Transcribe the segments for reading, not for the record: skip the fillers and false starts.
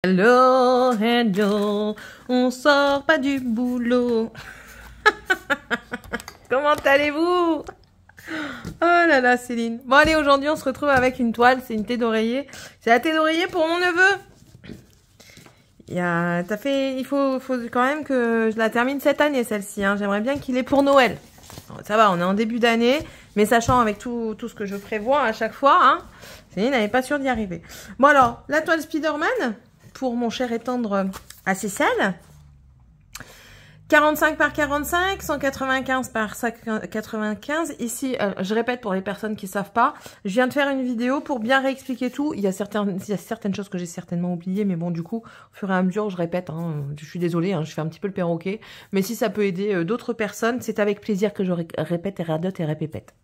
Hello, hello, on sort pas du boulot. Comment allez-vous? Oh là là, Céline. Bon allez, aujourd'hui on se retrouve avec une toile, c'est une thé d'oreiller. C'est la thé d'oreiller pour mon neveu. Il faut quand même que je la termine cette année, celle-ci. Hein. J'aimerais bien qu'il ait pour Noël. Alors, ça va, on est en début d'année, mais sachant avec tout ce que je prévois à chaque fois, hein, Céline n'est pas sûre d'y arriver. Bon alors, la toile Spider-Man, pour mon cher et tendre Cécile. 45 par 45, 195 par 95. Ici, je répète pour les personnes qui ne savent pas, je viens de faire une vidéo pour bien réexpliquer tout. Il y a certaines choses que j'ai certainement oubliées, mais bon, du coup, au fur et à mesure, je répète. Hein, je suis désolée, hein, je fais un petit peu le perroquet. Mais si ça peut aider d'autres personnes, c'est avec plaisir que je répète et radote et répépète.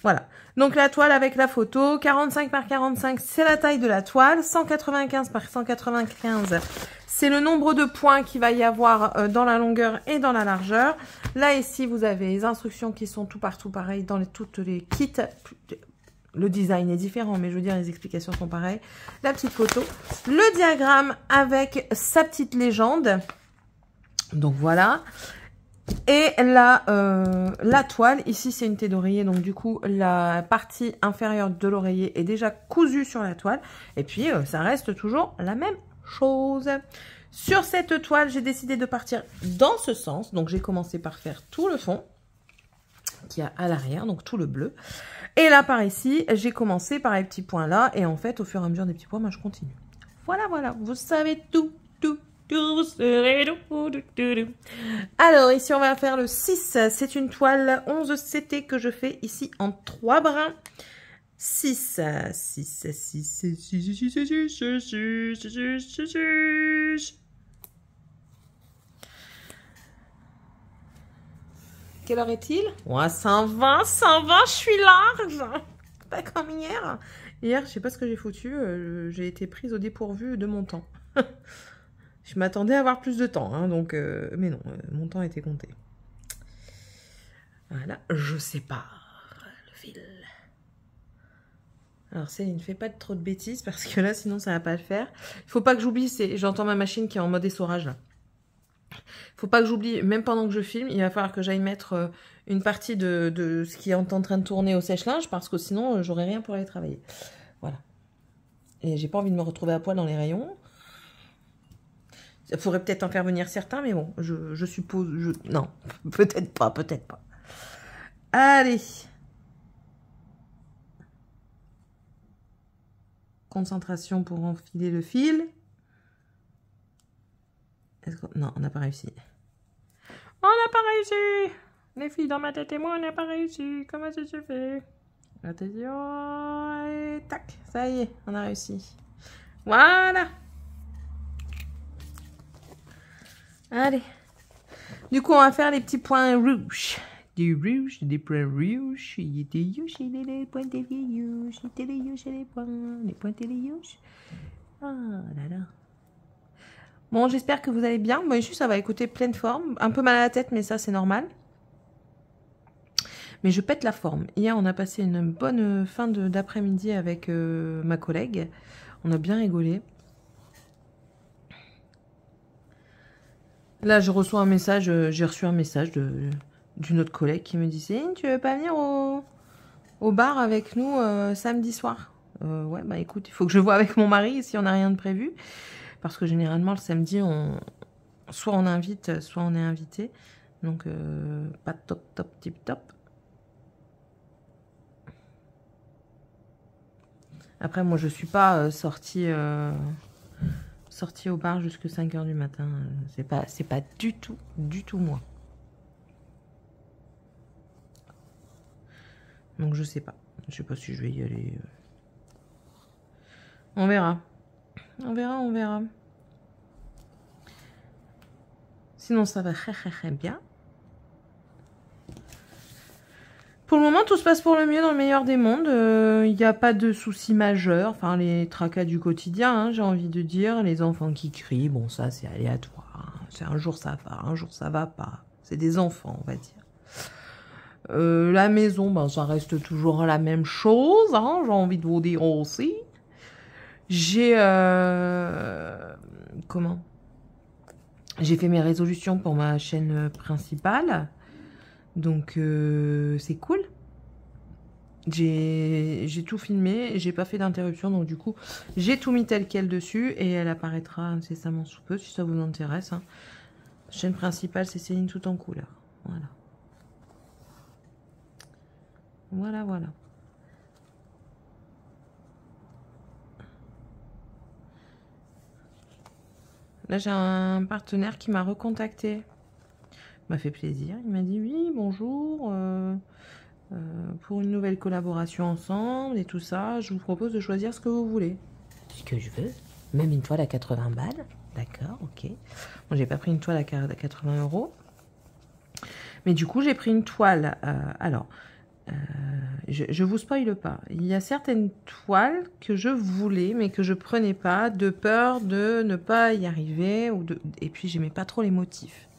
Voilà. Donc la toile avec la photo, 45 par 45, c'est la taille de la toile. 195 par 195, c'est le nombre de points qu'il va y avoir dans la longueur et dans la largeur. Là, ici, vous avez les instructions qui sont tout partout pareilles dans toutes les kits. Le design est différent, mais je veux dire, les explications sont pareilles. La petite photo. Le diagramme avec sa petite légende. Donc voilà. Et la toile, ici c'est une thé d'oreiller, donc du coup la partie inférieure de l'oreiller est déjà cousue sur la toile. Et puis ça reste toujours la même chose. Sur cette toile, j'ai décidé de partir dans ce sens. Donc j'ai commencé par faire tout le fond qui a à l'arrière, donc tout le bleu. Et là par ici, j'ai commencé par les petits points là. Et en fait, au fur et à mesure des petits points, moi je continue. Voilà, voilà, vous savez tout. Alors ici on va faire le 6, c'est une toile 11 CT que je fais ici en 3 brins. 6. Quelle heure est-il? Ouais, 120, je suis large. Pas comme hier. Hier, je sais pas ce que j'ai foutu, j'ai été prise au dépourvu de mon temps. Je m'attendais à avoir plus de temps, hein, donc, mais non, mon temps était compté. Voilà, je sépare le fil. Alors Céline, ne fais pas trop de bêtises parce que là, sinon ça va pas le faire. Il faut pas que j'oublie, j'entends ma machine qui est en mode essorage là. Faut pas que j'oublie, même pendant que je filme, il va falloir que j'aille mettre une partie de ce qui est en train de tourner au sèche-linge parce que sinon, j'aurai rien pour aller travailler. Voilà. Et j'ai pas envie de me retrouver à poil dans les rayons. Ça pourrait peut-être en faire venir certains, mais bon, je suppose... Non, peut-être pas, peut-être pas. Allez. Concentration pour enfiler le fil. Non, on n'a pas réussi. On n'a pas réussi. Les filles dans ma tête et moi, on n'a pas réussi. Comment ça se fait? Attention. Et tac, ça y est, on a réussi. Voilà. Allez. Du coup, on va faire les petits points rouges. Des rouges, des points rouges. Il y a des rouges et des points des rouges. Il y a des rouges et des points. Les points et les rouges. Ah là là. Bon, j'espère que vous allez bien. Moi, juste, ça va écouter pleine forme. Un peu mal à la tête, mais ça, c'est normal. Mais je pète la forme. Hier, on a passé une bonne fin d'après-midi avec ma collègue. On a bien rigolé. Là, je reçois un message, j'ai reçu un message d'une autre collègue qui me disait « Tu veux pas venir au bar avec nous samedi soir ?» Ouais, bah écoute, il faut que je vois avec mon mari si on n'a rien de prévu. Parce que généralement, le samedi, soit on invite, soit on est invité. Donc, pas top, tip, top. Après, moi, je suis pas sortie au bar jusqu'à 5 h du matin. C'est pas du tout moi. Donc je sais pas. Je sais pas si je vais y aller. On verra. On verra. Sinon ça va très bien. Pour le moment, tout se passe pour le mieux dans le meilleur des mondes. Il n'y a pas de soucis majeurs. Enfin, les tracas du quotidien, hein, j'ai envie de dire. Les enfants qui crient, bon, ça, c'est aléatoire. Hein. C'est un jour ça va, un jour ça va pas. C'est des enfants, on va dire. La maison, ben, ça reste toujours la même chose. Hein, j'ai envie de vous dire aussi. J'ai... comment? J'ai fait mes résolutions pour ma chaîne principale. Donc, c'est cool. J'ai tout filmé, j'ai pas fait d'interruption, donc du coup, j'ai tout mis tel quel dessus et elle apparaîtra incessamment sous peu si ça vous intéresse. Hein. Chaîne principale, c'est Céline tout en couleur. Voilà. Voilà, voilà. Là, j'ai un partenaire qui m'a recontacté. M'a fait plaisir. Il m'a dit oui, bonjour. Pour une nouvelle collaboration ensemble et tout ça, je vous propose de choisir ce que vous voulez. Ce que je veux. Même une toile à 80 balles. D'accord, ok. Bon, j'ai pas pris une toile à 80 €. Mais du coup, j'ai pris une toile. Je vous spoile pas. Il y a certaines toiles que je voulais, mais que je prenais pas, de peur de ne pas y arriver. Et puis, j'aimais pas trop les motifs.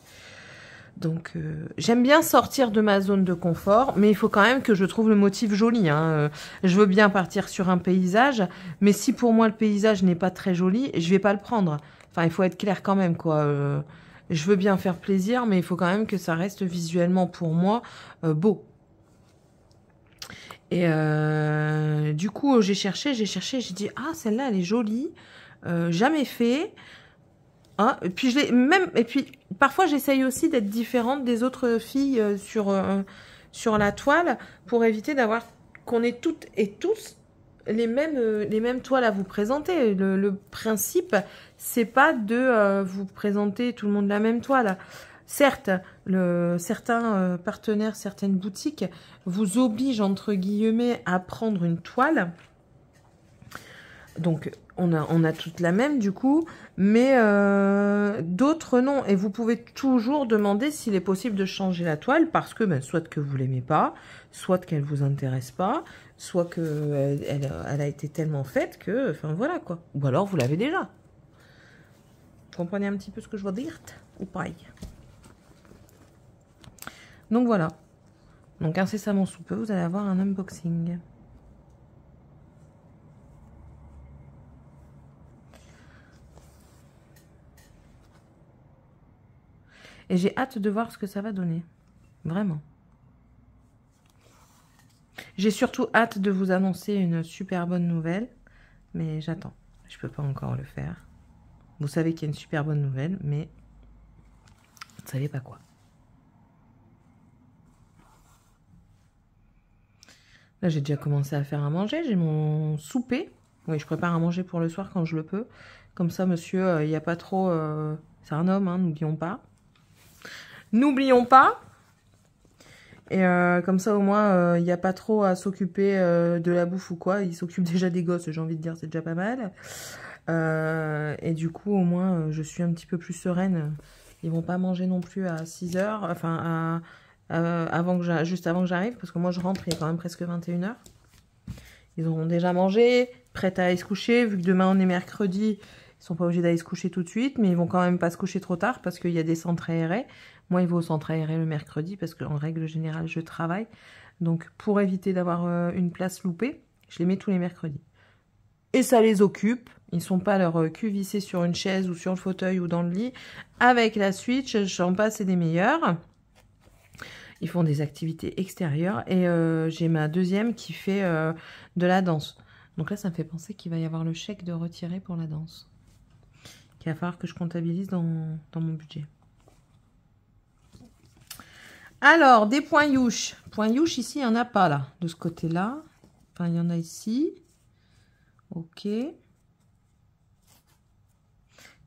Donc, j'aime bien sortir de ma zone de confort, mais il faut quand même que je trouve le motif joli. Hein. Je veux bien partir sur un paysage, mais si pour moi le paysage n'est pas très joli, je vais pas le prendre. Enfin, il faut être clair quand même, quoi. Je veux bien faire plaisir, mais il faut quand même que ça reste visuellement pour moi beau. Et du coup, j'ai cherché, j'ai dit ah celle-là elle est jolie, jamais fait. Hein, et puis parfois j'essaye aussi d'être différente des autres filles sur la toile pour éviter d'avoir qu'on ait toutes et tous les mêmes toiles à vous présenter. Le principe c'est pas de vous présenter tout le monde la même toile. Certes, certains partenaires, certaines boutiques vous obligent entre guillemets à prendre une toile. Donc, on a toutes la même du coup, mais d'autres non. Et vous pouvez toujours demander s'il est possible de changer la toile parce que soit que vous l'aimez pas, soit qu'elle vous intéresse pas, soit que elle a été tellement faite que, enfin voilà quoi. Ou alors vous l'avez déjà. Vous comprenez un petit peu ce que je veux dire ou pas? Donc voilà. Donc incessamment sous peu, vous allez avoir un unboxing. Et j'ai hâte de voir ce que ça va donner. Vraiment. J'ai surtout hâte de vous annoncer une super bonne nouvelle. Mais j'attends. Je peux pas encore le faire. Vous savez qu'il y a une super bonne nouvelle, mais vous ne savez pas quoi. Là, j'ai déjà commencé à faire à manger. J'ai mon souper. Oui, je prépare à manger pour le soir quand je le peux. Comme ça, monsieur, il n'y a pas trop... C'est un homme, hein, n'oublions pas. N'oublions pas. Et comme ça, au moins, il n'y a pas trop à s'occuper de la bouffe ou quoi. Il s'occupe déjà des gosses, j'ai envie de dire, c'est déjà pas mal. Et du coup, au moins, je suis un petit peu plus sereine. Ils vont pas manger non plus à 6 h. Enfin, juste avant que j'arrive. Parce que moi, je rentre, il est quand même presque 21 h. Ils auront déjà mangé, prêts à aller se coucher. Vu que demain, on est mercredi, ils sont pas obligés d'aller se coucher tout de suite. Mais ils vont quand même pas se coucher trop tard parce qu'il y a des centres aérés. Moi, il va au centre aéré le mercredi parce qu'en règle générale, je travaille. Donc, pour éviter d'avoir une place loupée, je les mets tous les mercredis. Et ça les occupe. Ils ne sont pas leur cul vissé sur une chaise ou sur le fauteuil ou dans le lit. Avec la Switch, j'en passe et des meilleurs. Ils font des activités extérieures. Et j'ai ma deuxième qui fait de la danse. Donc là, ça me fait penser qu'il va y avoir le chèque de retirer pour la danse. Qu'il va falloir que je comptabilise dans mon budget. Alors, des points youches. Points youches, ici, il n'y en a pas, là. De ce côté-là. Enfin, il y en a ici. Ok.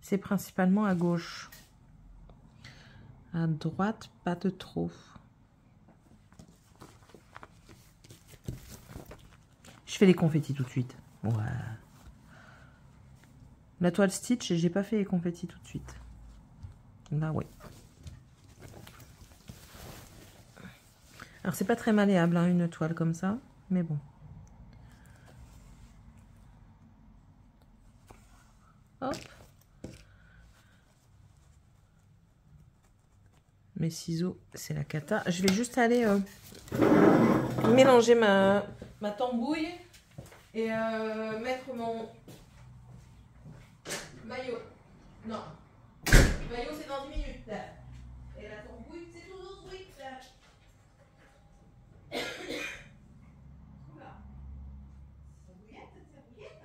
C'est principalement à gauche. À droite, pas de trop. Je fais les confettis tout de suite. Ouais. La toile Stitch, j'ai pas fait les confettis tout de suite. Là, oui. Alors, c'est pas très malléable, hein, une toile comme ça, mais bon. Hop. Mes ciseaux, c'est la cata. Je vais juste aller mélanger ma tambouille et mettre Maillot. Non. Maillot, c'est dans 10 minutes. Là. Et la tambouille, c'est toujours sweet. Là. Oula. Serviette, serviette.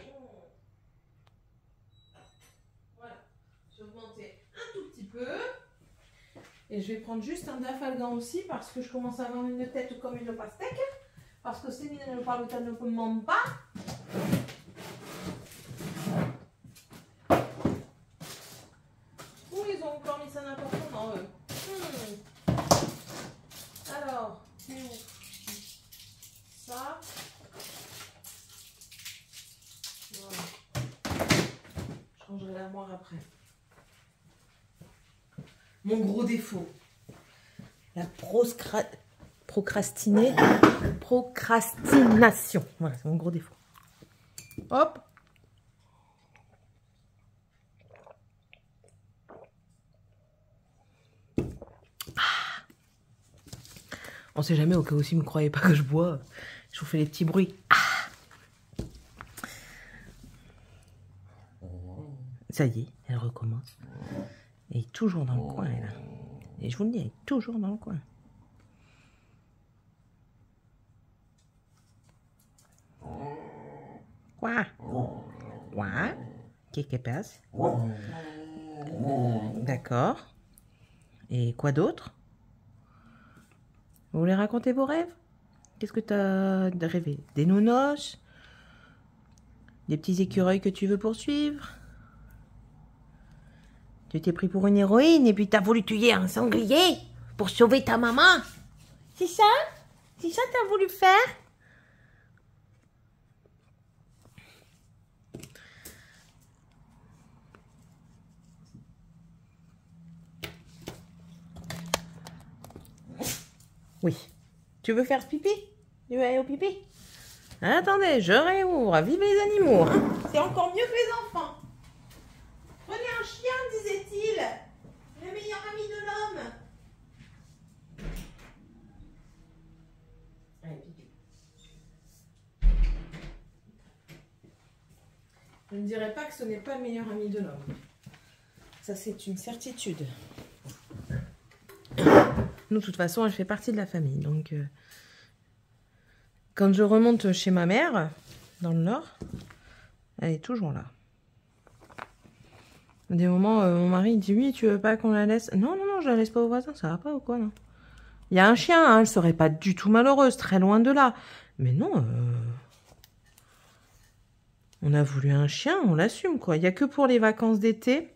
Bon. Voilà. Je vais augmenter un tout petit peu. Et je vais prendre juste un dafalgan aussi parce que je commence à avoir une tête comme une pastèque. Parce que Céline ne parle pas, ne me ment pas. Où ils ont encore mis ça n'importe comment eux. Alors, ça. Voilà. Je rangerai l'armoire après. Mon gros défaut. La procrastination. Voilà, c'est mon gros défaut. Hop. On sait jamais, au cas où si vous ne croyez pas que je bois, je vous fais des petits bruits. Ça y est, elle recommence. Elle est toujours dans le coin, là. Et je vous le dis, elle est toujours dans le coin. Quoi? Quoi? Qu'est-ce qui passe? D'accord. Et quoi d'autre? Vous voulez raconter vos rêves? Qu'est-ce que tu as rêvé? Des nounoches? Des petits écureuils que tu veux poursuivre? Tu t'es pris pour une héroïne et puis tu as voulu tuer un sanglier pour sauver ta maman? C'est ça? C'est ça que tu as voulu faire? Oui. Tu veux faire pipi? Tu veux aller au pipi? Attendez, je réouvre. Vive les animaux. Hein, c'est encore mieux que les enfants. Prenez un chien, disait-il. Le meilleur ami de l'homme. Allez, pipi. Je ne dirais pas que ce n'est pas le meilleur ami de l'homme. Ça, c'est une certitude. Nous, de toute façon, elle fait partie de la famille. Donc, quand je remonte chez ma mère, dans le Nord, elle est toujours là. Des moments, mon mari il dit, oui, tu veux pas qu'on la laisse? Non, non, non, je la laisse pas au voisin, ça va pas ou quoi, non? Il y a un chien, hein, elle serait pas du tout malheureuse, très loin de là. Mais non, on a voulu un chien, on l'assume, quoi. Il y a que pour les vacances d'été.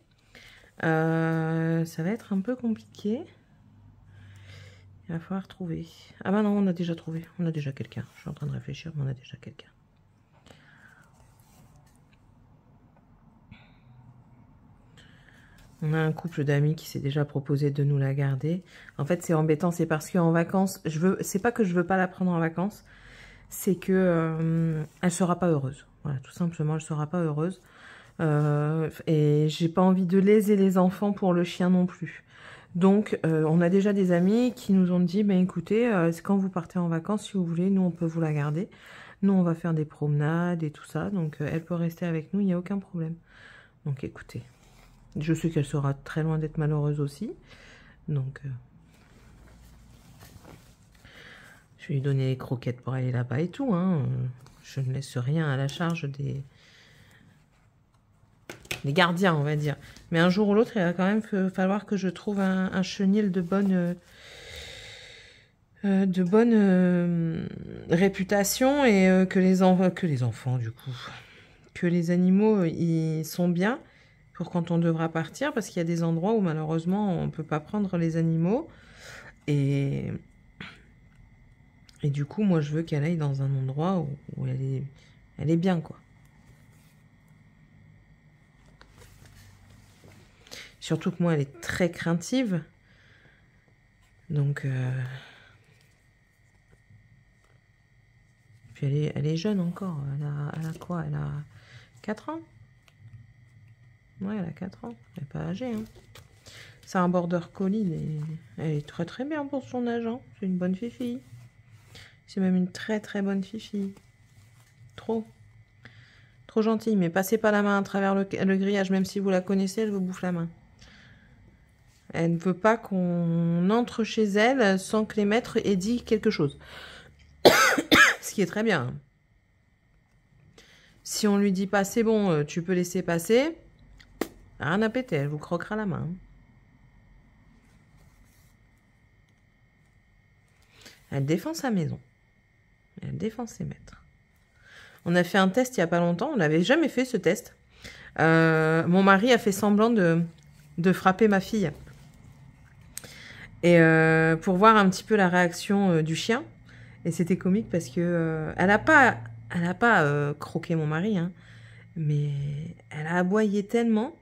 Ça va être un peu compliqué. Il va falloir trouver. Ah bah non, on a déjà trouvé. On a déjà quelqu'un. Je suis en train de réfléchir, mais on a déjà quelqu'un. On a un couple d'amis qui s'est déjà proposé de nous la garder. En fait, c'est embêtant. C'est parce qu'en vacances, c'est pas que je veux pas la prendre en vacances. C'est que elle sera pas heureuse. Voilà, tout simplement, elle sera pas heureuse. Et j'ai pas envie de léser les enfants pour le chien non plus. Donc, on a déjà des amis qui nous ont dit, ben écoutez, quand vous partez en vacances, si vous voulez, nous, on peut vous la garder. Nous, on va faire des promenades et tout ça. Donc, elle peut rester avec nous, il n'y a aucun problème. Donc, écoutez, je sais qu'elle sera très loin d'être malheureuse aussi. Donc, je vais lui donner les croquettes pour aller là-bas et tout. Hein. Je ne laisse rien à la charge des gardiens, on va dire. Mais un jour ou l'autre, il va quand même falloir que je trouve un chenil de bonne réputation et que les enfants, du coup, que les animaux, ils sont bien pour quand on devra partir, parce qu'il y a des endroits où malheureusement, on ne peut pas prendre les animaux. Et du coup, moi, je veux qu'elle aille dans un endroit où elle est bien, quoi. Surtout que moi, elle est très craintive. Donc, puis elle est jeune encore. Elle a quoi? Elle a 4 ans? Ouais, elle a 4 ans. Elle n'est pas âgée. Hein. C'est un border collie. Elle est très très bien pour son âge. Hein. C'est une bonne fifille. C'est même une très très bonne fifille. Trop. Trop gentil, mais passez pas la main à travers le grillage, même si vous la connaissez, elle vous bouffe la main. Elle ne veut pas qu'on entre chez elle sans que les maîtres aient dit quelque chose. Ce qui est très bien. Si on lui dit pas c'est bon, tu peux laisser passer, rien à péter, elle vous croquera la main. Elle défend sa maison. Elle défend ses maîtres. On a fait un test il n'y a pas longtemps. On n'avait jamais fait ce test. Mon mari a fait semblant de frapper ma fille. Et pour voir un petit peu la réaction du chien. Et c'était comique parce que elle n'a pas croqué mon mari. Hein, mais elle a aboyé tellement.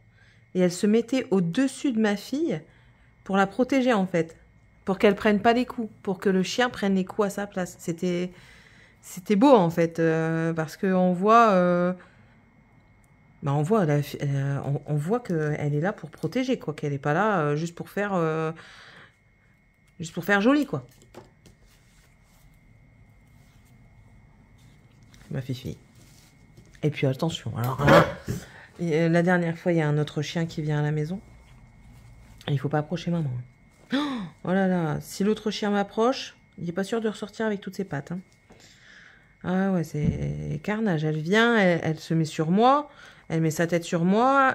Et elle se mettait au-dessus de ma fille pour la protéger en fait. Pour qu'elle prenne pas les coups. Pour que le chien prenne les coups à sa place. C'était beau en fait. Parce qu'on voit... on voit qu'elle est là pour protéger, quoi. Qu'elle n'est pas là juste pour faire joli, quoi. Ma fifi. Et puis attention, alors là, la dernière fois, il y a un autre chien qui vient à la maison. Il ne faut pas approcher maman. Oh là là, si l'autre chien m'approche, il n'est pas sûr de ressortir avec toutes ses pattes. Hein. Ah ouais, c'est carnage. Elle vient, elle se met sur moi, elle met sa tête sur moi,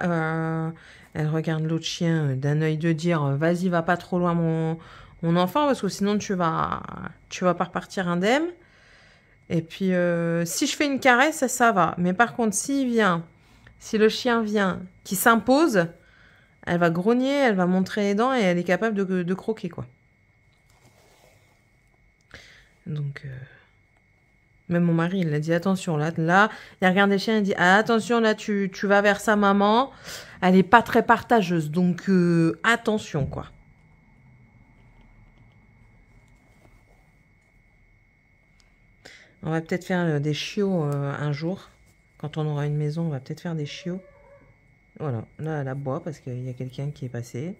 elle regarde l'autre chien d'un œil de dire « Vas-y, va pas trop loin mon enfant, parce que sinon tu vas pas repartir indemne. » Et puis, si je fais une caresse, ça va. Mais par contre, si le chien vient, qui s'impose, elle va grogner, elle va montrer les dents et elle est capable de croquer, quoi. Donc, même mon mari, il a dit attention, là, il regarde les chiens, il dit ah, attention, là, tu vas vers sa maman, elle est pas très partageuse, donc attention, quoi. On va peut-être faire des chiots un jour. Quand on aura une maison, on va peut-être faire des chiots. Voilà, là, elle aboie parce qu'il y a quelqu'un qui est passé.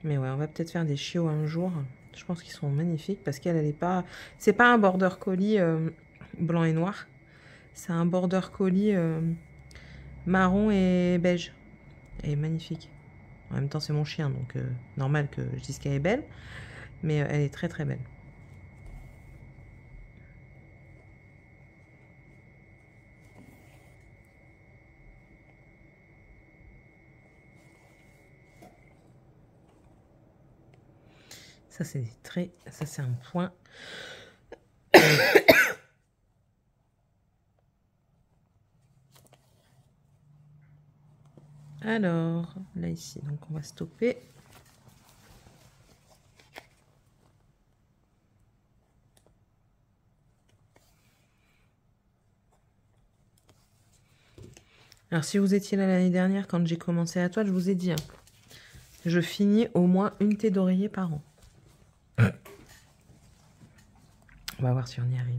Mais ouais, on va peut-être faire des chiots un jour. Je pense qu'ils sont magnifiques parce qu'elle n'est pas... C'est pas un border collie blanc et noir. C'est un border collie marron et beige. Elle est magnifique. En même temps, c'est mon chien, donc normal que je dise qu'elle est belle. Mais elle est très très belle. Ça, c'est des traits. Ça, c'est un point. Alors, là, ici. Donc, on va stopper. Alors, si vous étiez là l'année dernière, quand j'ai commencé la toile, je vous ai dit, hein, je finis au moins une thé d'oreiller par an. On va voir si on y arrive.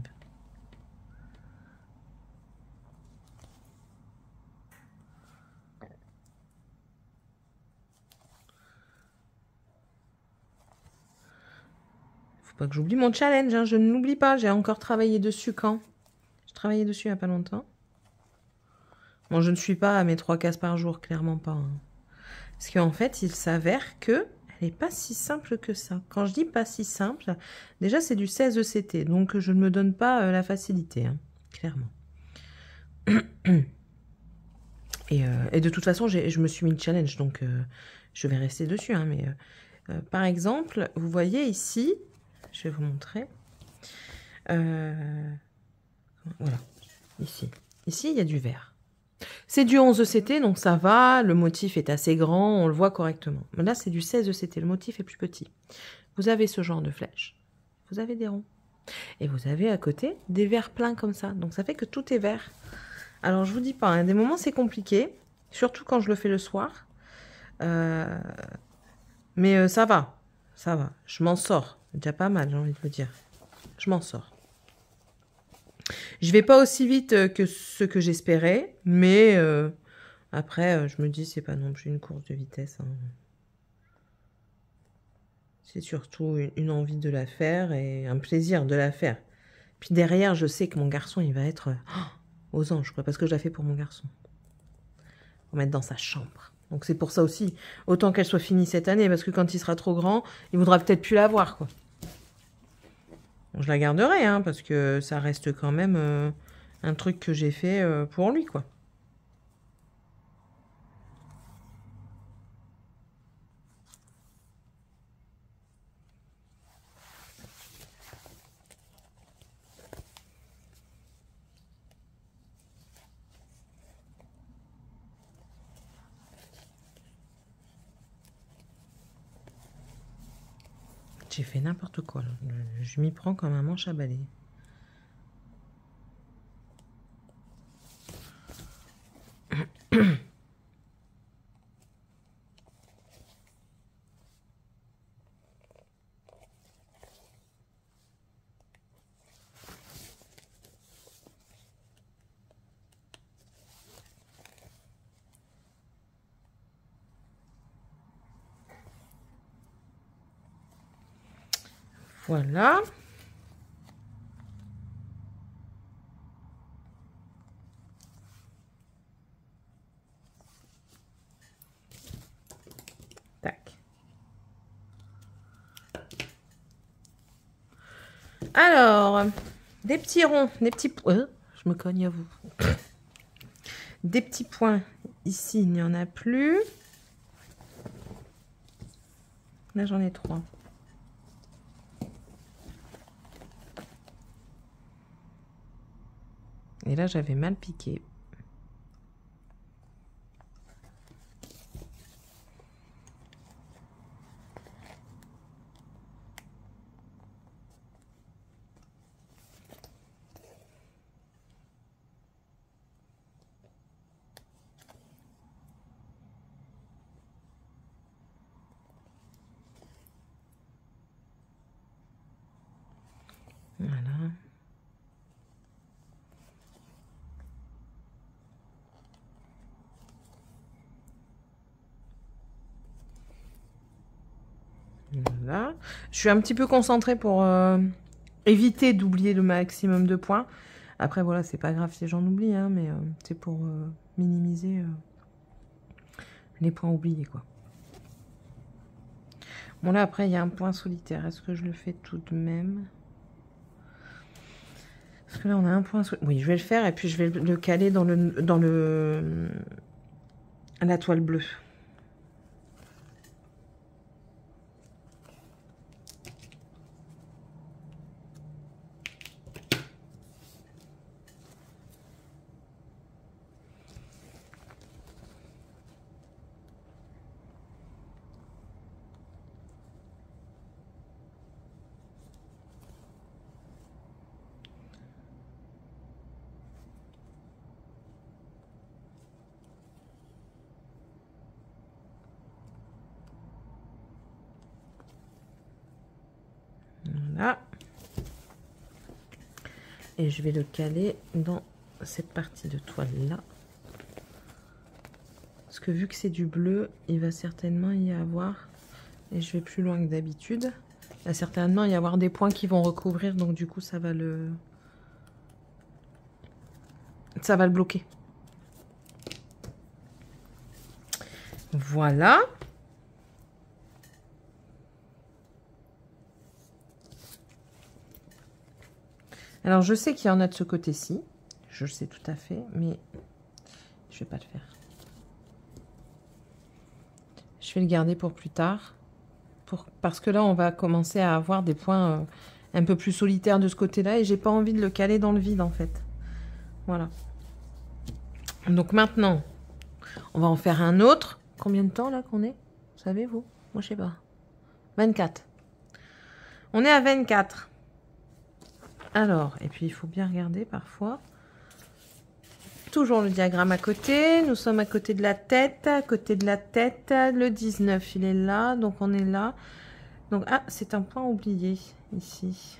Faut pas que j'oublie mon challenge, hein, je ne l'oublie pas. J'ai encore travaillé dessus quand? J'ai travaillé dessus il n'y a pas longtemps. Bon, je ne suis pas à mes 3 cases par jour, clairement pas. Hein. Parce qu'en fait, il s'avère que elle n'est pas si simple que ça. Quand je dis pas si simple, déjà c'est du 16 ECT, donc je ne me donne pas la facilité, hein, clairement. Et de toute façon, je me suis mis le challenge, donc je vais rester dessus. Hein, mais par exemple, vous voyez ici, je vais vous montrer. Voilà, ici. Ici, il y a du vert. C'est du 11 ECT, donc ça va. Le motif est assez grand, on le voit correctement. Mais là, c'est du 16 ECT, le motif est plus petit. Vous avez ce genre de flèche. Vous avez des ronds. Et vous avez à côté des verts pleins comme ça. Donc ça fait que tout est vert. Alors, je vous dis pas, hein, des moments, c'est compliqué. Surtout quand je le fais le soir. Mais ça va. Ça va. Je m'en sors. Déjà pas mal, j'ai envie de vous dire. Je m'en sors. Je vais pas aussi vite que ce que j'espérais. Mais après, je me dis, c'est pas non plus une course de vitesse. Hein. C'est surtout une envie de la faire et un plaisir de la faire. Puis derrière, je sais que mon garçon, il va être... aux anges, quoi, parce que je la fais pour mon garçon. Pour mettre dans sa chambre. Donc c'est pour ça aussi, autant qu'elle soit finie cette année, parce que quand il sera trop grand, il voudra peut-être plus la voir, quoi. Je la garderai, hein, parce que ça reste quand même un truc que j'ai fait pour lui, quoi. J'ai fait n'importe quoi, là. Je m'y prends comme un manche à balai. Voilà. Tac. Alors, des petits ronds, des petits points. Je me cogne à vous. Des petits points. Ici, il n'y en a plus. Là, j'en ai 3. Et là, j'avais mal piqué. Voilà. Voilà. Je suis un petit peu concentrée pour éviter d'oublier le maximum de points. Après, voilà, c'est pas grave si j'en oublie, hein, mais c'est pour minimiser les points oubliés, quoi. Bon, là, après, il y a un point solitaire. Est-ce que je le fais tout de même? Parce que là, on a un point solitaire. Oui, je vais le faire et puis je vais le caler dans la toile bleue. Voilà. Et je vais le caler dans cette partie de toile là. Parce que vu que c'est du bleu, il va certainement y avoir, et je vais plus loin que d'habitude, il va certainement y avoir des points qui vont recouvrir, donc du coup ça va le bloquer. Voilà. Alors je sais qu'il y en a de ce côté-ci, je le sais tout à fait, mais je vais pas le faire. Je vais le garder pour plus tard, parce que là on va commencer à avoir des points un peu plus solitaires de ce côté-là, et j'ai pas envie de le caler dans le vide en fait. Voilà. Donc maintenant, on va en faire un autre. Combien de temps là qu'on est? Savez-vous? Moi je sais pas. 24. On est à 24. Alors, et puis il faut bien regarder parfois. Toujours le diagramme à côté. Nous sommes à côté de la tête. À côté de la tête, le 19, il est là. Donc on est là. Donc, ah, c'est un point oublié ici.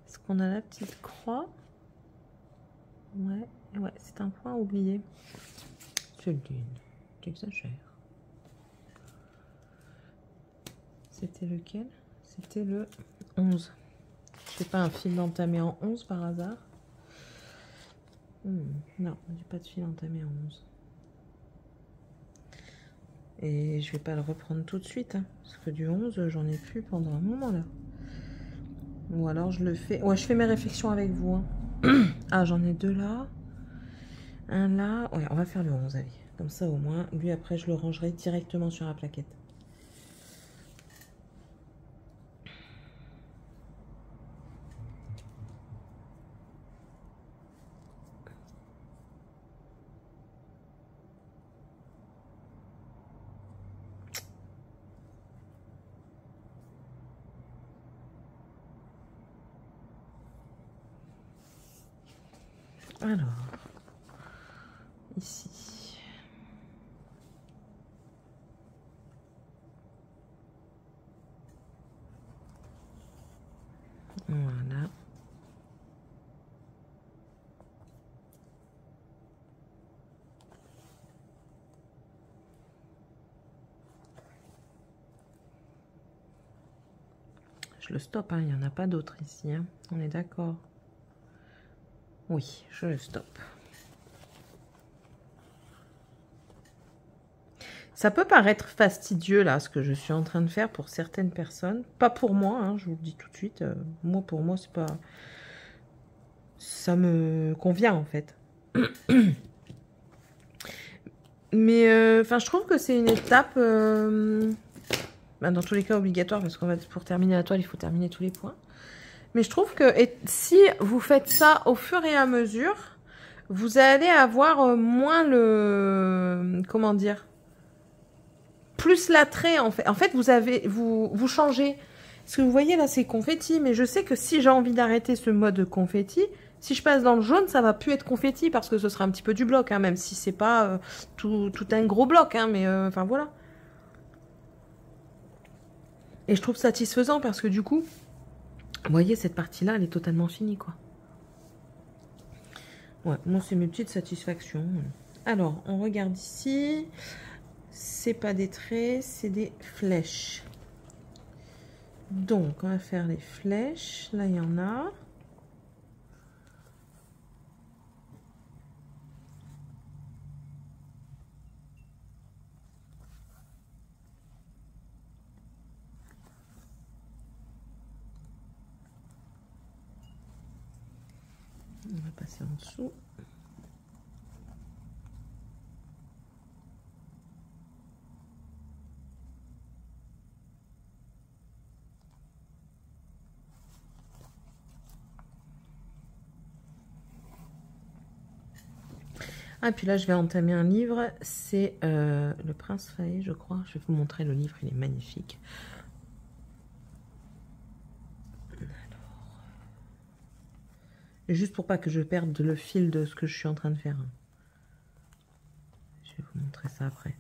Est-ce qu'on a la petite croix? Ouais, ouais, c'est un point oublié. Céline, tu exagères. C'était lequel? C'était le 11. Je fais pas un fil d'entamé en 11 par hasard. Non, j'ai pas de fil entamé en 11. Et je vais pas le reprendre tout de suite, hein, parce que du 11, j'en ai plus pendant un moment là. Ou alors je le fais... Ouais, je fais mes réflexions avec vous. Hein. Ah, j'en ai 2 là. Un là. Ouais, on va faire le 11, allez. Comme ça au moins, lui après je le rangerai directement sur la plaquette. Alors, ici. Voilà. Je le stoppe, hein, il n'y en a pas d'autres ici. Hein. On est d'accord? Oui, je le stoppe. Ça peut paraître fastidieux, là, ce que je suis en train de faire pour certaines personnes. Pas pour moi, hein, je vous le dis tout de suite. Moi, pour moi, c'est pas... Ça me convient, en fait. Mais, enfin, je trouve que c'est une étape... dans tous les cas, obligatoire, parce qu'on va pour terminer la toile, il faut terminer tous les points. Mais je trouve que si vous faites ça au fur et à mesure, vous allez avoir moins le... Comment dire? Plus l'attrait, en fait. En fait, vous changez. Ce que vous voyez là, c'est confetti. Mais je sais que si j'ai envie d'arrêter ce mode confetti, si je passe dans le jaune, ça va plus être confetti parce que ce sera un petit peu du bloc, hein, même si c'est pas tout un gros bloc. Hein, mais enfin, voilà. Et je trouve satisfaisant parce que du coup, vous voyez, cette partie-là, elle est totalement finie, quoi. Ouais, moi, c'est mes petites satisfactions. Alors, on regarde ici. C'est pas des traits, c'est des flèches. Donc, on va faire les flèches. Là, il y en a. On va passer en dessous. Ah, puis là, je vais entamer un livre. C'est Le Prince Fahé, je crois. Je vais vous montrer le livre, il est magnifique. Alors... Juste pour pas que je perde le fil de ce que je suis en train de faire. Je vais vous montrer ça après.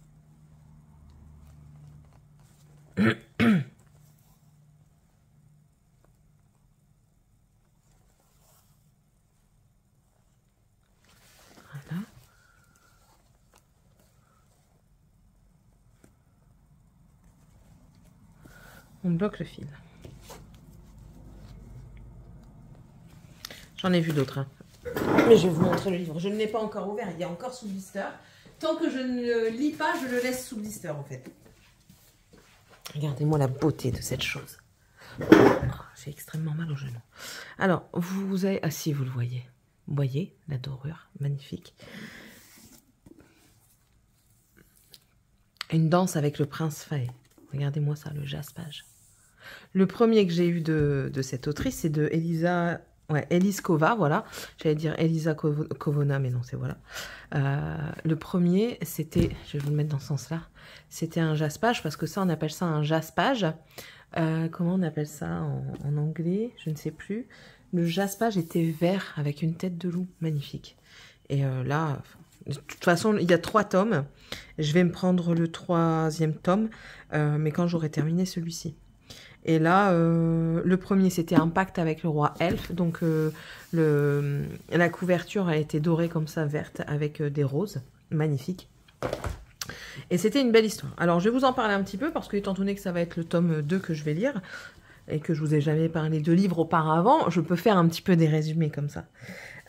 Voilà. On bloque le fil. J'en ai vu d'autres. Hein. Mais je vais vous montrer le livre. Je ne l'ai pas encore ouvert. Il est encore sous blister. Tant que je ne le lis pas, je le laisse sous blister en fait. Regardez-moi la beauté de cette chose. Oh, j'ai extrêmement mal au genou. Alors, vous avez... Ah si, vous le voyez. Vous voyez la dorure, magnifique. Une danse avec le prince Fahé. Regardez-moi ça, le jaspage. Le premier que j'ai eu de cette autrice, c'est de Elisa... Ouais, Elise Kova, voilà. J'allais dire Elisa Kovona, mais non, c'est voilà. Le premier, c'était... Je vais vous le mettre dans ce sens-là. C'était un jaspage, parce que ça, on appelle ça un jaspage. Comment on appelle ça en anglais? Je ne sais plus. Le jaspage était vert, avec une tête de loup. Magnifique. Et là... De toute façon, il y a 3 tomes. Je vais me prendre le 3e tome, mais quand j'aurai terminé celui-ci. Et là, le premier, c'était un pacte avec le roi elfe. Donc, la couverture a été dorée comme ça, verte, avec des roses. Magnifique. Et c'était une belle histoire. Alors, je vais vous en parler un petit peu, parce que étant donné que ça va être le tome 2 que je vais lire, et que je vous ai jamais parlé de livres auparavant, je peux faire un petit peu des résumés comme ça.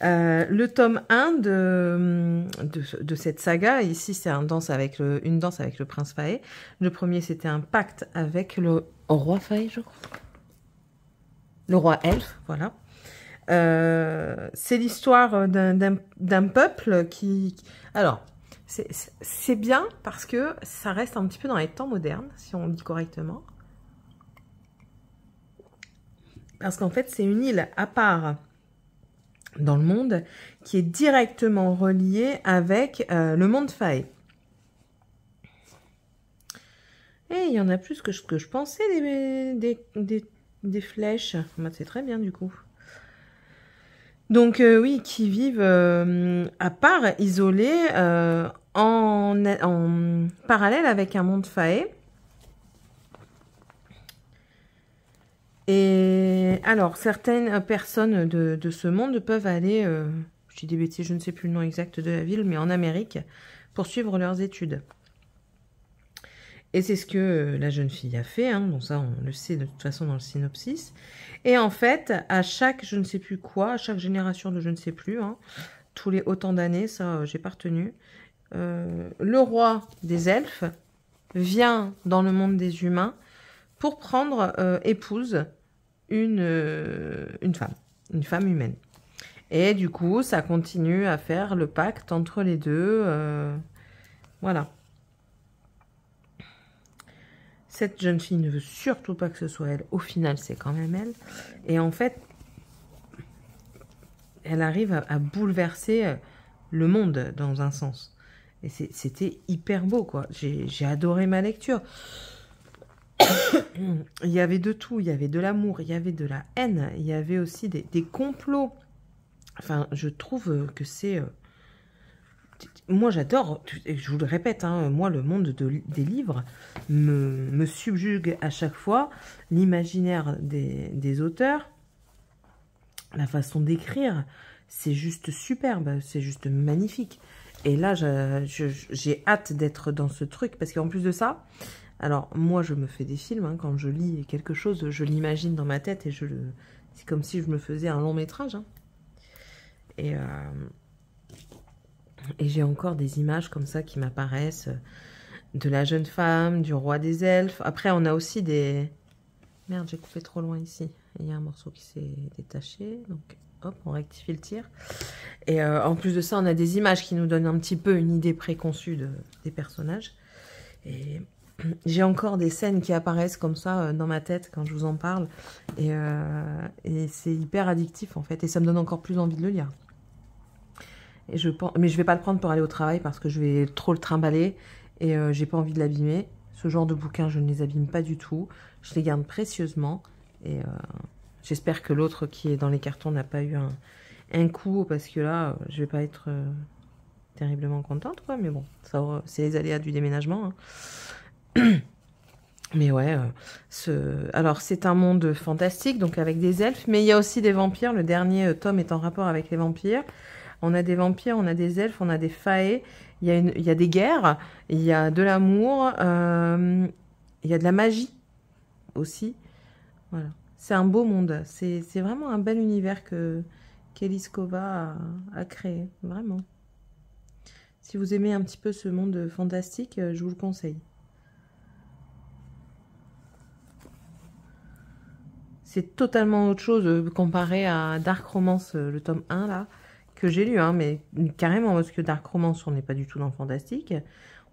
Le tome 1 de cette saga, ici c'est une danse avec le prince Faé. Le premier c'était un pacte avec le roi Faé, je crois. Le roi elfe, voilà. C'est l'histoire d'un peuple qui... Alors, c'est bien parce que ça reste un petit peu dans les temps modernes, si on lit correctement. Parce qu'en fait, c'est une île à part dans le monde qui est directement reliée avec le monde Faé. Et il y en a plus que ce que je pensais, des flèches. C'est très bien du coup. Donc oui, qui vivent à part, isolés, en parallèle avec un monde Faé. Et alors, certaines personnes de ce monde peuvent aller, je dis des bêtises, je ne sais plus le nom exact de la ville, mais en Amérique, pour suivre leurs études. Et c'est ce que la jeune fille a fait, hein, bon ça on le sait de toute façon dans le synopsis. Et en fait, à chaque je ne sais plus quoi, à chaque génération de je ne sais plus, hein, tous les autant d'années, ça j'ai pas retenu, le roi des elfes vient dans le monde des humains pour prendre épouse une femme humaine. Et du coup, ça continue à faire le pacte entre les deux, voilà. Cette jeune fille ne veut surtout pas que ce soit elle. Au final, c'est quand même elle. Et en fait, elle arrive à bouleverser le monde dans un sens. Et c'était hyper beau, quoi. J'ai adoré ma lecture. Il y avait de tout. Il y avait de l'amour, il y avait de la haine. Il y avait aussi des complots. Enfin, je trouve que c'est... Moi, j'adore, je vous le répète, hein, moi, le monde des livres me subjugue à chaque fois. L'imaginaire des auteurs, la façon d'écrire, c'est juste superbe, c'est juste magnifique. Et là, j'ai hâte d'être dans ce truc, parce qu'en plus de ça, alors, moi, je me fais des films, hein, quand je lis quelque chose, je l'imagine dans ma tête, et c'est comme si je me faisais un long métrage. Hein. Et j'ai encore des images comme ça qui m'apparaissent de la jeune femme, du roi des elfes. Après, on a aussi des... Merde, j'ai coupé trop loin ici. Il y a un morceau qui s'est détaché. Donc, hop, on rectifie le tir. Et en plus de ça, on a des images qui nous donnent un petit peu une idée préconçue des personnages. Et j'ai encore des scènes qui apparaissent comme ça dans ma tête quand je vous en parle. Et c'est hyper addictif, en fait. Et ça me donne encore plus envie de le lire. Et mais je vais pas le prendre pour aller au travail parce que je vais trop le trimballer et j'ai pas envie de l'abîmer. Ce genre de bouquins, je ne les abîme pas du tout. Je les garde précieusement et j'espère que l'autre qui est dans les cartons n'a pas eu un coup parce que là, je vais pas être terriblement contente, quoi. Mais bon, c'est les aléas du déménagement. Hein. Mais ouais, alors c'est un monde fantastique, donc avec des elfes, mais il y a aussi des vampires. Le dernier tome est en rapport avec les vampires. On a des vampires, on a des elfes, on a des faées, il y a des guerres, il y a de l'amour, il y a de la magie aussi. Voilà. C'est un beau monde, c'est vraiment un bel univers qu'Eliskova a créé, vraiment. Si vous aimez un petit peu ce monde fantastique, je vous le conseille. C'est totalement autre chose comparé à Dark Romance, le tome 1 là. Que j'ai lu, hein, mais carrément, parce que Dark Romance, on n'est pas du tout dans le fantastique.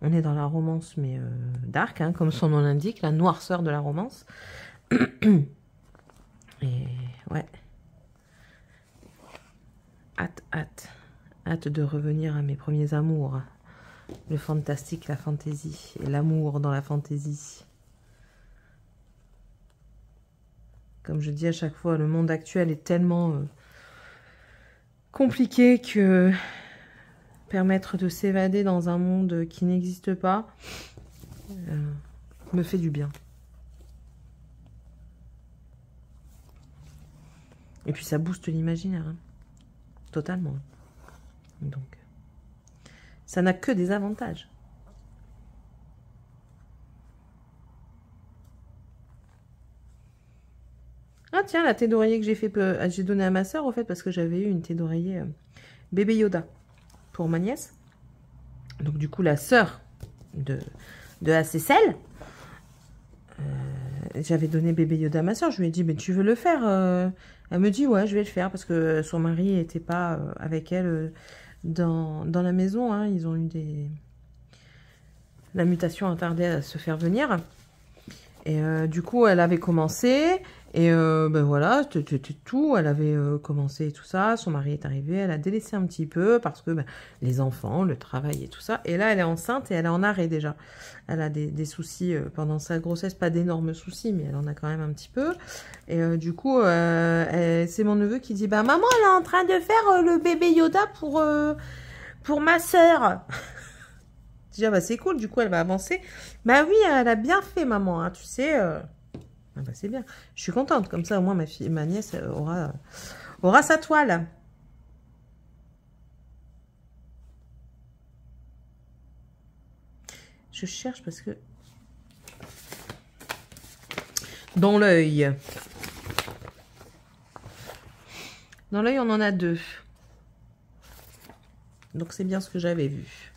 On est dans la romance, mais dark, hein, comme son nom l'indique, la noirceur de la romance. Et ouais. Hâte de revenir à mes premiers amours. Le fantastique, la fantaisie, et l'amour dans la fantaisie. Comme je dis à chaque fois, le monde actuel est tellement... compliqué que permettre de s'évader dans un monde qui n'existe pas me fait du bien. Et puis ça booste l'imaginaire, hein. Totalement. Donc, ça n'a que des avantages. tiens, la thé d'oreiller que j'ai fait, j'ai donné à ma soeur, au fait, parce que j'avais eu une thé d'oreiller bébé Yoda pour ma nièce. Donc, du coup, la sœur de ACCL, j'avais donné bébé Yoda à ma soeur. Je lui ai dit, mais tu veux le faire Elle me dit, ouais, je vais le faire, parce que son mari n'était pas avec elle dans la maison. Hein. Ils ont eu la mutation a tardé à se faire venir. Et du coup, elle avait commencé. Et ben voilà, c'était tout. Elle avait commencé tout ça. Son mari est arrivé. Elle a délaissé un petit peu parce que ben, les enfants, le travail et tout ça. Et là, elle est enceinte et elle est en arrêt déjà. Elle a des soucis pendant sa grossesse. Pas d'énormes soucis, mais elle en a quand même un petit peu. Et du coup, c'est mon neveu qui dit, bah maman, elle est en train de faire le bébé Yoda pour ma sœur. Déjà, bah, c'est cool, du coup, elle va avancer. Bah oui, elle a bien fait, maman, hein, tu sais. Ah bah, c'est bien. Je suis contente, comme ça, au moins, ma nièce aura sa toile. Je cherche parce que... Dans l'œil. Dans l'œil, on en a 2. Donc, c'est bien ce que j'avais vu.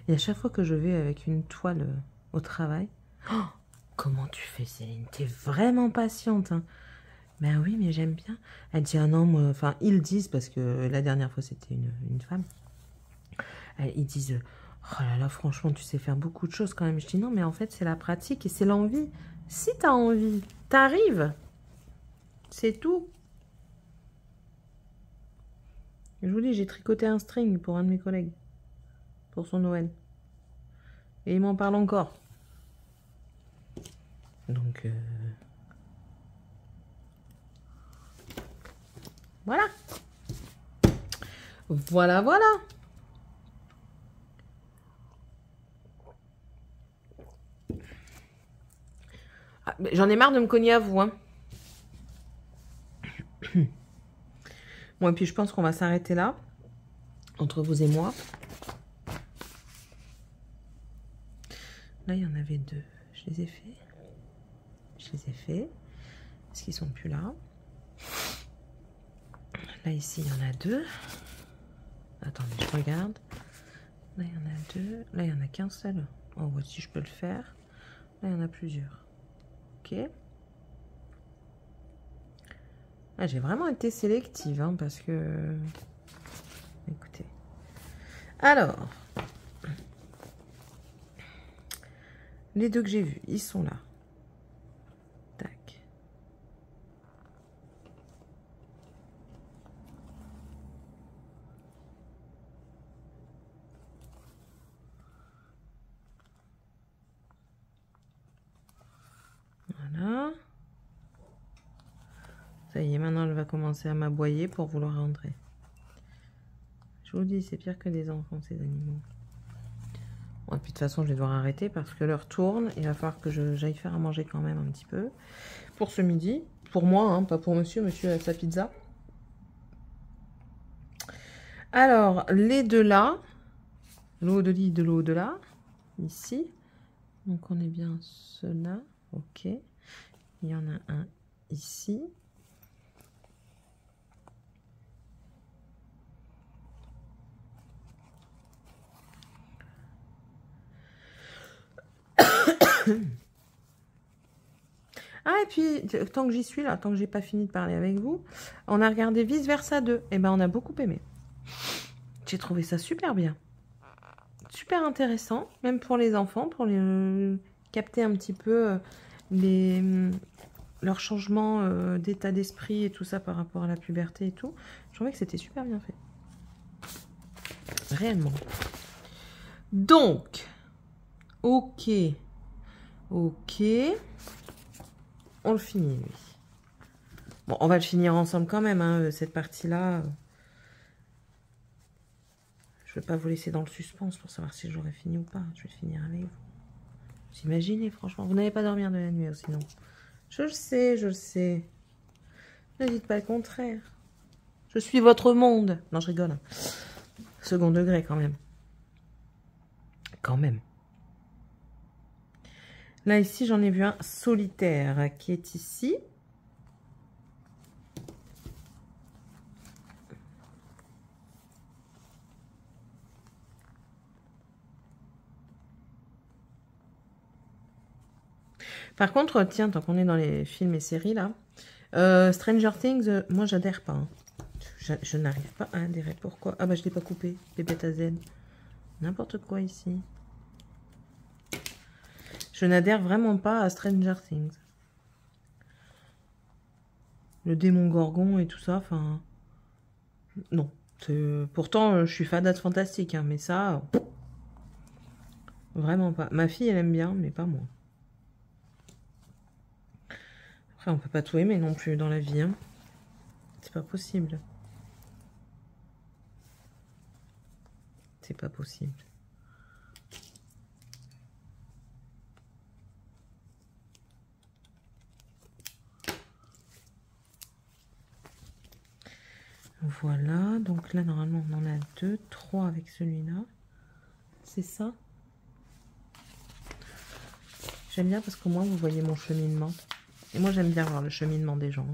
Et à chaque fois que je vais avec une toile au travail... Oh, comment tu fais, Céline? T'es vraiment patiente, hein. Ben oui, mais j'aime bien. Elle dit, ah non, moi... Enfin, ils disent, parce que la dernière fois, c'était une femme. Ils disent, oh là là, franchement, tu sais faire beaucoup de choses quand même. Je dis, non, mais en fait, c'est la pratique et c'est l'envie. Si t'as envie, t'arrives. C'est tout. Je vous dis, j'ai tricoté un string pour un de mes collègues. Pour son Noël. Et il m'en parle encore. Donc, voilà. Voilà, voilà. Ah, j'en ai marre de me cogner à vous, hein. Bon, et puis je pense qu'on va s'arrêter là. Entre vous et moi. Là, il y en avait 2. Je les ai fait. Je les ai fait. Est-ce qu'ils sont plus là? Là, ici, il y en a 2. Attendez, je regarde. Là, il y en a 2. Là, il n'y en a qu'un seul. Oh, voici, je peux le faire. Là, il y en a plusieurs. Ok. Ah, j'ai vraiment été sélective, hein, parce que... Écoutez. Alors... Les 2 que j'ai vus, ils sont là. Tac. Voilà. Ça y est, maintenant elle va commencer à m'aboyer pour vouloir rentrer. Je vous dis, c'est pire que des enfants, ces animaux. Bon, et puis de toute façon, je vais devoir arrêter parce que l'heure tourne. Il va falloir que j'aille faire à manger quand même un petit peu. Pour ce midi. Pour moi, hein, pas pour monsieur. Monsieur a sa pizza. Alors, les 2 là. L'eau de lit de l'eau de là. Ici. Donc, on est bien cela. Ok. Il y en a un ici. Ah, et puis, tant que j'y suis là, tant que j'ai pas fini de parler avec vous, on a regardé Vice Versa 2. Et ben, on a beaucoup aimé. J'ai trouvé ça super bien. Super intéressant, même pour les enfants, pour les capter un petit peu leur changement d'état d'esprit et tout ça par rapport à la puberté et tout. Je trouvais que c'était super bien fait. Réellement. Donc, ok. Ok. On le finit, lui. Bon, on va le finir ensemble quand même, hein, cette partie-là. Je ne vais pas vous laisser dans le suspense pour savoir si j'aurai fini ou pas. Je vais finir avec vous. Vous imaginez, franchement. Vous n'allez pas dormir de la nuit, sinon. Je le sais, je le sais. Ne dites pas le contraire. Je suis votre monde. Non, je rigole. Second degré, quand même. Quand même. Là, ici, j'en ai vu un solitaire qui est ici. Par contre, tiens, tant qu'on est dans les films et séries, là, Stranger Things, moi, j'adhère pas. Hein. Je n'arrive pas à adhérer. Pourquoi? Ah bah, je l'ai pas coupé, les bêtes à zen. N'importe quoi ici. Je n'adhère vraiment pas à Stranger Things. Le démon Gorgon et tout ça, enfin... Non. Pourtant, je suis fadasse fantastique, hein, mais ça... Vraiment pas. Ma fille, elle aime bien, mais pas moi. Après, on peut pas tout aimer non plus dans la vie. Hein. C'est pas possible. C'est pas possible. Voilà, donc là, normalement, on en a 2, 3 avec celui-là. C'est ça. J'aime bien parce qu'au moins, vous voyez mon cheminement. Et moi, j'aime bien voir le cheminement des gens.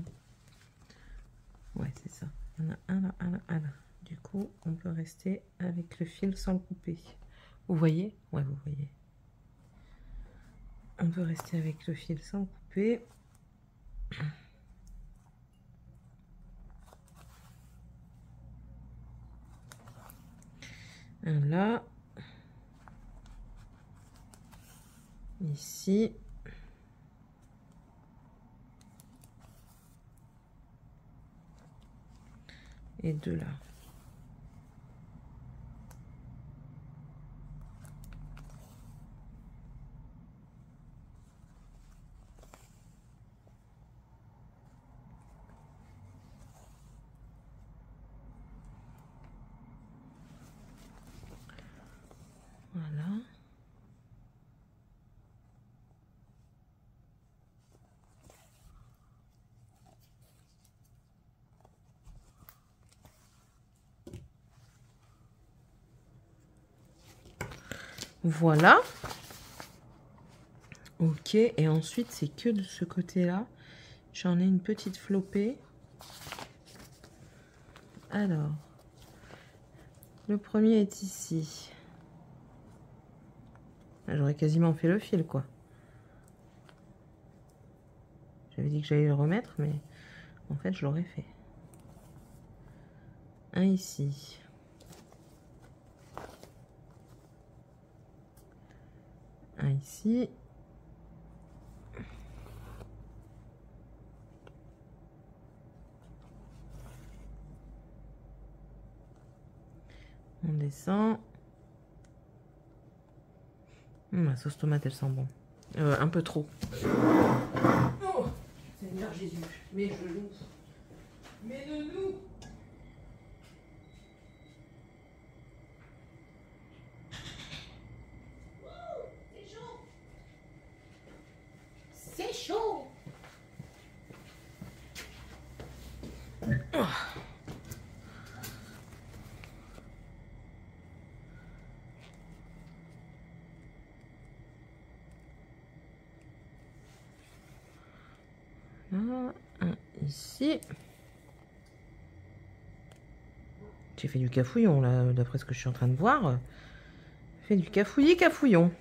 Ouais, c'est ça. Il y en a un là, un là, un là. Du coup, on peut rester avec le fil sans le couper. Vous voyez? Ouais, vous voyez. On peut rester avec le fil sans le couper. Un là. Ici. Et 2 là. Voilà. Voilà. Ok, et ensuite, c'est que de ce côté-là. J'en ai une petite flopée. Alors, le premier est ici. J'aurais quasiment fait le fil, quoi. J'avais dit que j'allais le remettre, mais en fait, je l'aurais fait. Un ici. Un ici. On descend. La sauce tomate, elle sent bon. Un peu trop. Oh, Seigneur Jésus, mes genoux. Mes genoux. C'est chaud. Oh. Là, un ici. J'ai fait du cafouillon là, d'après ce que je suis en train de voir. J'ai fait du cafouillon.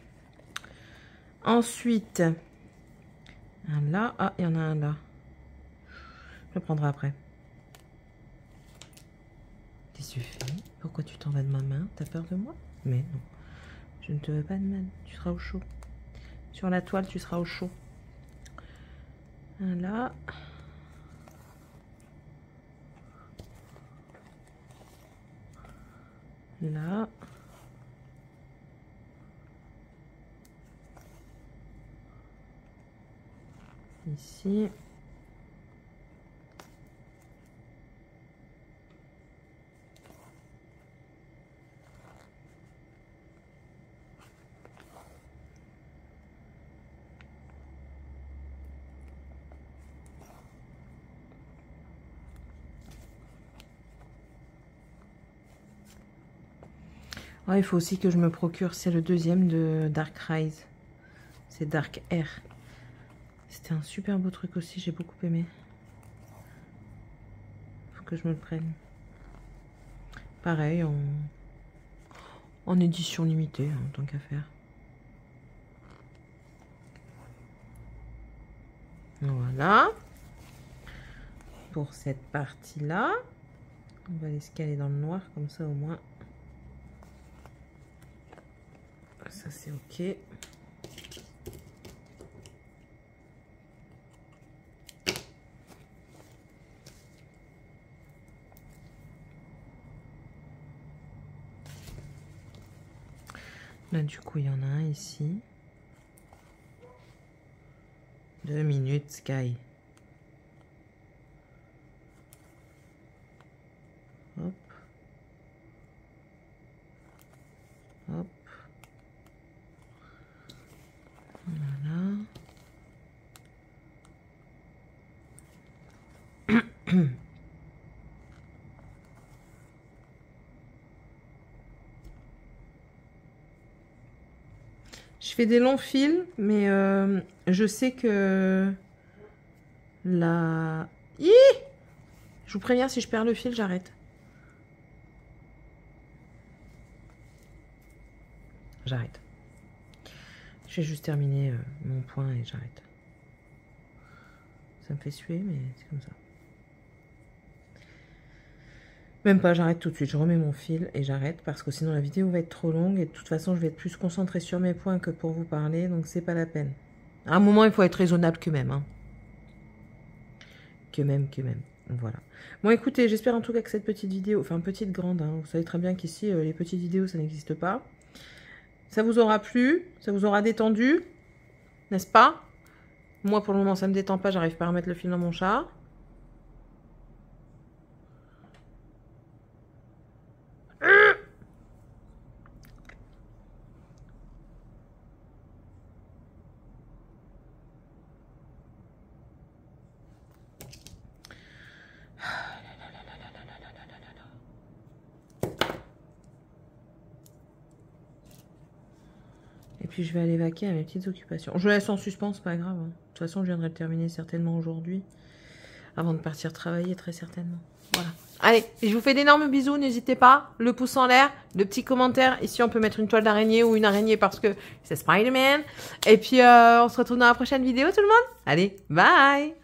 Ensuite, un là. Ah, il y en a un là. Je le prendrai après. Qu'est-ce que tu fais? Pourquoi tu t'en vas de ma main? T'as peur de moi? Mais non. Je ne te veux pas de mal. Tu seras au chaud. Sur la toile, tu seras au chaud. Un là. Là. Ici. Oh, il faut aussi que je me procure, c'est le deuxième de Dark Rise. C'est Dark Air. C'était un super beau truc aussi, j'ai beaucoup aimé. Faut que je me le prenne. Pareil, en édition limitée, hein, tant qu'à faire. Voilà. Pour cette partie-là, on va les scaler dans le noir, comme ça au moins. Ça c'est ok. Là du coup il y en a un ici. 2 minutes Sky. Hop. Hop. Voilà. Je fais des longs fils, mais je sais que la... Hi, je vous préviens, si je perds le fil, j'arrête. J'arrête. Je vais juste terminer mon point et j'arrête. Ça me fait suer, mais c'est comme ça. Même pas, j'arrête tout de suite. Je remets mon fil et j'arrête parce que sinon la vidéo va être trop longue et de toute façon je vais être plus concentrée sur mes points que pour vous parler, donc c'est pas la peine. À un moment, il faut être raisonnable que même. Hein. Que même. Voilà. Bon, écoutez, j'espère en tout cas que cette petite vidéo, enfin petite grande, hein, vous savez très bien qu'ici, les petites vidéos, ça n'existe pas. Ça vous aura plu, ça vous aura détendu, n'est-ce pas? Moi, pour le moment, ça ne me détend pas, j'arrive pas à remettre le fil dans mon chat. Et puis je vais aller vaquer à mes petites occupations. Je laisse en suspens, c'est pas grave. Hein. De toute façon, je viendrai le terminer certainement aujourd'hui. Avant de partir travailler, très certainement. Voilà. Allez, je vous fais d'énormes bisous. N'hésitez pas. Le pouce en l'air, le petit commentaire. Ici, on peut mettre une toile d'araignée ou une araignée parce que c'est Spider-Man. Et puis, on se retrouve dans la prochaine vidéo, tout le monde. Allez, bye!